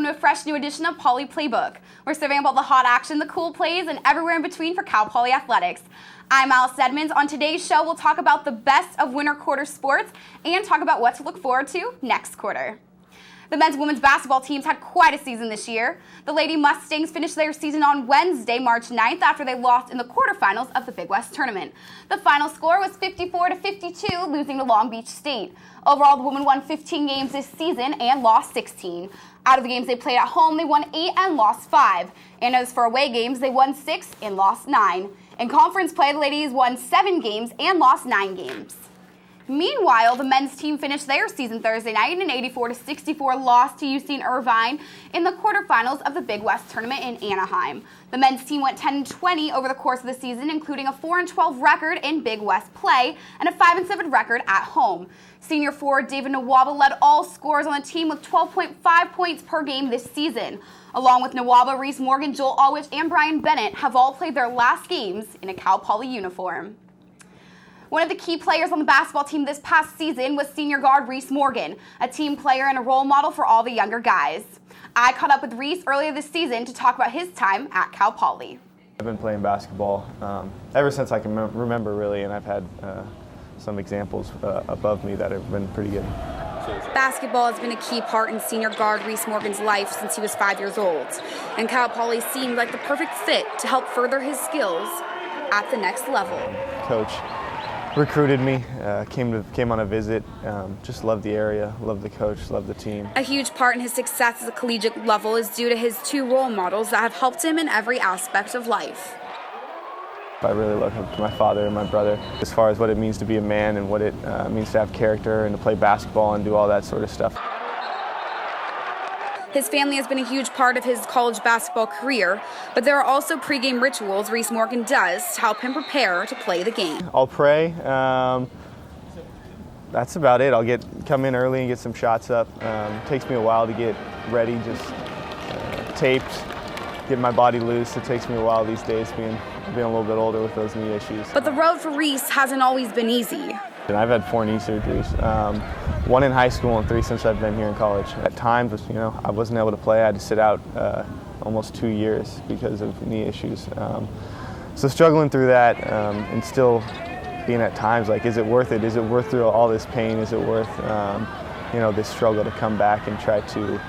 to a fresh new edition of Poly Playbook. We're serving up all the hot action, the cool plays, and everywhere in between for Cal Poly athletics. I'm Allison Edmonds. On today's show, we'll talk about the best of winter quarter sports and talk about what to look forward to next quarter. The men's and women's basketball teams had quite a season this year. The Lady Mustangs finished their season on Wednesday, March 9th, after they lost in the quarterfinals of the Big West tournament. The final score was 54-52, losing to Long Beach State. Overall, the women won 15 games this season and lost 16. Out of the games they played at home, they won 8 and lost 5. And as for away games, they won 6 and lost 9. In conference play, the ladies won 7 games and lost 9 games. Meanwhile, the men's team finished their season Thursday night in an 84-64 loss to UC Irvine in the quarterfinals of the Big West tournament in Anaheim. The men's team went 10-20 over the course of the season, including a 4-12 record in Big West play and a 5-7 record at home. Senior forward David Nawaba led all scorers on the team with 12.5 points per game this season. Along with Nawaba, Reese Morgan, Joel Allwich, and Brian Bennett have all played their last games in a Cal Poly uniform. One of the key players on the basketball team this past season was senior guard Reese Morgan, a team player and a role model for all the younger guys. I caught up with Reese earlier this season to talk about his time at Cal Poly. I've been playing basketball ever since I can remember, really, and I've had some examples above me that have been pretty good. Basketball has been a key part in senior guard Reese Morgan's life since he was 5 years old, and Cal Poly seemed like the perfect fit to help further his skills at the next level. Coach recruited me, came on a visit, just loved the area, loved the coach, loved the team. A huge part in his success at the collegiate level is due to his 2 role models that have helped him in every aspect of life. I really look up to my father and my brother as far as what it means to be a man and what it means to have character and to play basketball and do all that sort of stuff. His family has been a huge part of his college basketball career, but there are also pregame rituals Reese Morgan does to help him prepare to play the game. I'll pray. That's about it. I'll come in early and get some shots up. Takes me a while to get ready, just taped, get my body loose. It takes me a while these days, being a little bit older with those knee issues. But the road for Reese hasn't always been easy. And I've had 4 knee surgeries, 1 in high school and 3 since I've been here in college. At times, I wasn't able to play. I had to sit out almost 2 years because of knee issues. So struggling through that and still being at times like, is it worth it? Is it worth through all this pain? Is it worth this struggle to come back and try to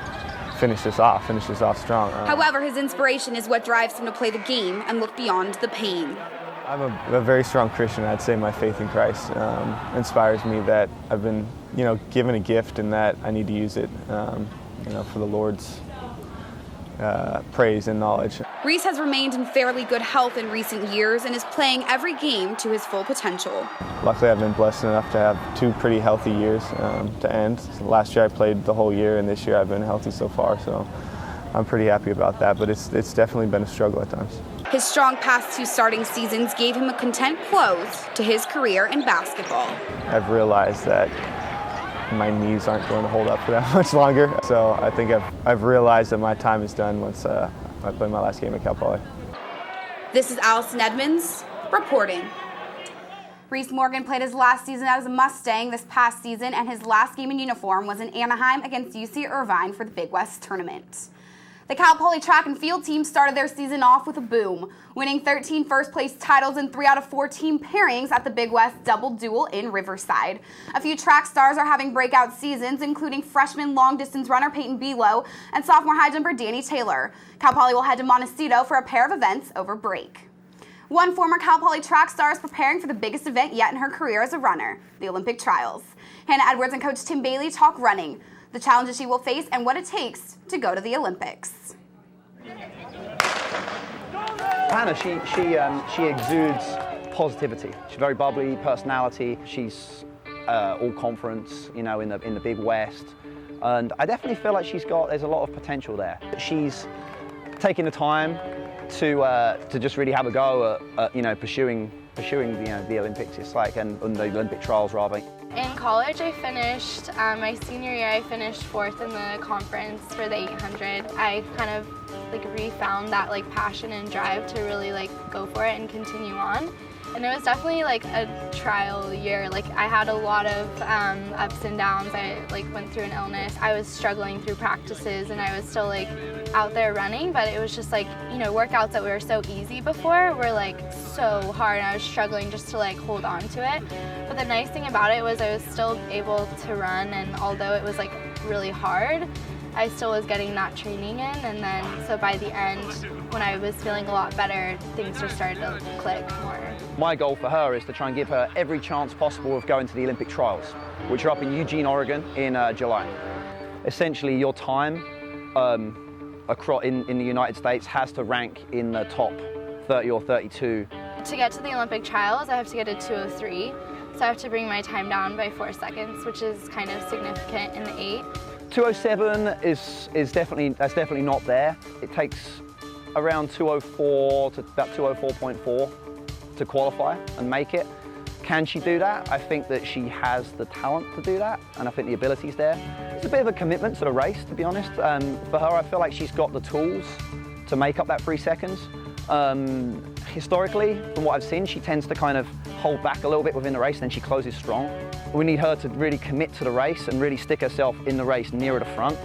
finish this off strong? However, his inspiration is what drives him to play the game and look beyond the pain. I'm a very strong Christian. I'd say my faith in Christ inspires me that I've been, given a gift and that I need to use it, for the Lord's praise and knowledge. Reese has remained in fairly good health in recent years and is playing every game to his full potential. Luckily, I've been blessed enough to have 2 pretty healthy years to end. So last year I played the whole year, and this year I've been healthy so far, so I'm pretty happy about that, but it's definitely been a struggle at times. His strong past 2 starting seasons gave him a content close to his career in basketball. I've realized that my knees aren't going to hold up for that much longer, so I think I've realized that my time is done once I play my last game at Cal Poly. This is Allison Edmonds reporting. Reese Morgan played his last season as a Mustang this past season, and his last game in uniform was in Anaheim against UC Irvine for the Big West tournament. The Cal Poly track and field team started their season off with a boom, winning 13 first-place titles in 3 out of 4 team pairings at the Big West Double Duel in Riverside. A few track stars are having breakout seasons, including freshman long-distance runner Peyton Below and sophomore high jumper Danny Taylor. Cal Poly will head to Montecito for a pair of events over break. One former Cal Poly track star is preparing for the biggest event yet in her career as a runner, the Olympic trials. Hannah Edwards and Coach Tim Bailey talk running, the challenges she will face, and what it takes to go to the Olympics. Hannah, she exudes positivity. She's very bubbly personality. She's all conference, in the Big West, and I definitely feel like there's a lot of potential there. She's taking the time to just really have a go at pursuing the Olympics. It's like and the Olympic trials rather. In college, I finished, my senior year, I finished 4th in the conference for the 800. I kind of refound that passion and drive to really go for it and continue on. And it was definitely like a trial year. Like I had a lot of ups and downs. I like went through an illness. I was struggling through practices and I was still like out there running, but it was just like, you know, workouts that were so easy before were like so hard and I was struggling just to like hold on to it. But the nice thing about it was I was still able to run, and although it was like really hard, I still was getting that training in, and then so by the end, when I was feeling a lot better, things just started to click more. My goal for her is to try and give her every chance possible of going to the Olympic trials, which are up in Eugene, Oregon in July. Essentially, your time in the United States has to rank in the top 30 or 32. To get to the Olympic trials, I have to get a 2:03, so I have to bring my time down by 4 seconds, which is kind of significant in the 8. 2:07 is definitely not there. It takes around 2:04 to about 2:04.4 to qualify and make it. Can she do that? I think that she has the talent to do that, and I think the ability's there. It's a bit of a commitment to the race, to be honest. For her, I feel like she's got the tools to make up that 3 seconds. Historically, from what I've seen, she tends to kind of hold back a little bit within the race, and then she closes strong. We need her to really commit to the race and really stick herself in the race nearer the front,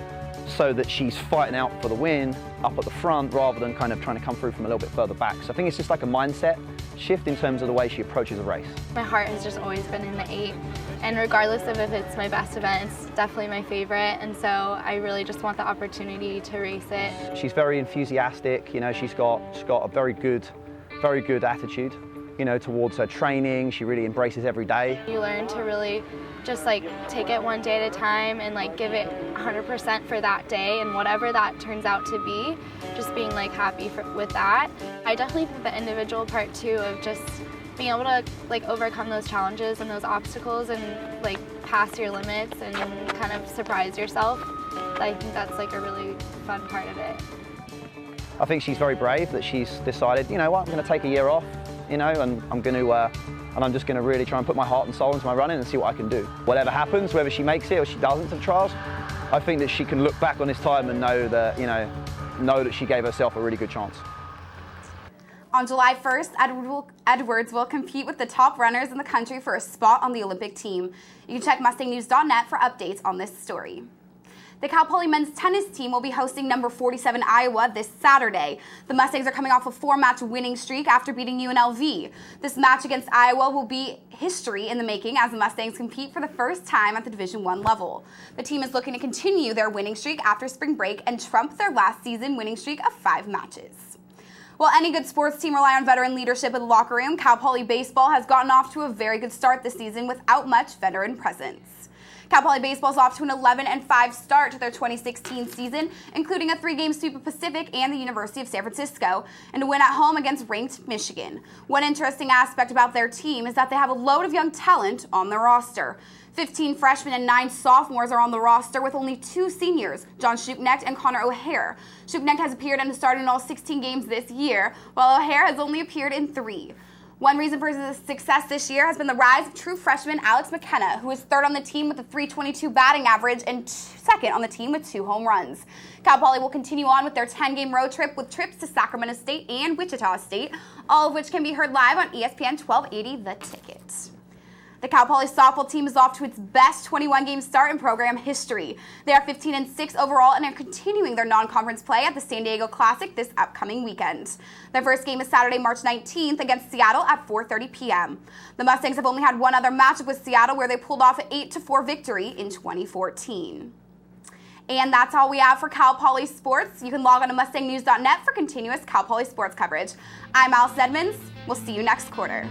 so that she's fighting out for the win up at the front rather than kind of trying to come through from a little bit further back. So I think it's just like a mindset shift in terms of the way she approaches a race. My heart has just always been in the 8, and regardless of if it's my best event, it's definitely my favorite, and so I really just want the opportunity to race it. She's very enthusiastic, you know, she's got a very good attitude, you know, towards her training. She really embraces every day. You learn to really just like take it one day at a time and like give it 100% for that day, and whatever that turns out to be, just being like happy with that. I definitely think the individual part too of just being able to like overcome those challenges and those obstacles and like pass your limits and kind of surprise yourself. I think that's like a really fun part of it. I think she's very brave that she's decided, you know what, I'm going to take a year off, you know, and I'm just going to really try and put my heart and soul into my running and see what I can do. Whatever happens, whether she makes it or she doesn't to the trials, I think that she can look back on this time and know that, you know that she gave herself a really good chance. On July 1st, Edwards will compete with the top runners in the country for a spot on the Olympic team. You can check MustangNews.net for updates on this story. The Cal Poly men's tennis team will be hosting number 47 Iowa this Saturday. The Mustangs are coming off a 4-match winning streak after beating UNLV. This match against Iowa will be history in the making as the Mustangs compete for the first time at the Division I level. The team is looking to continue their winning streak after spring break and trump their last season winning streak of 5 matches. While any good sports team rely on veteran leadership in the locker room, Cal Poly baseball has gotten off to a very good start this season without much veteran presence. Cal Poly baseball is off to an 11-5 start to their 2016 season, including a 3-game sweep of Pacific and the University of San Francisco, and a win at home against ranked Michigan. One interesting aspect about their team is that they have a load of young talent on their roster. 15 freshmen and 9 sophomores are on the roster with only 2 seniors, John Shupknecht and Connor O'Hare. Shupknecht has appeared and started in all 16 games this year, while O'Hare has only appeared in 3. One reason for his success this year has been the rise of true freshman Alex McKenna, who is 3rd on the team with a .322 batting average and 2nd on the team with 2 home runs. Cal Poly will continue on with their 10-game road trip with trips to Sacramento State and Wichita State, all of which can be heard live on ESPN 1280 The Ticket. The Cal Poly softball team is off to its best 21-game start in program history. They are 15-6 overall and are continuing their non-conference play at the San Diego Classic this upcoming weekend. Their first game is Saturday, March 19th against Seattle at 4:30 p.m. The Mustangs have only had one other matchup with Seattle where they pulled off an 8-4 victory in 2014. And that's all we have for Cal Poly Sports. You can log on to MustangNews.net for continuous Cal Poly sports coverage. I'm Allison Edmonds. We'll see you next quarter.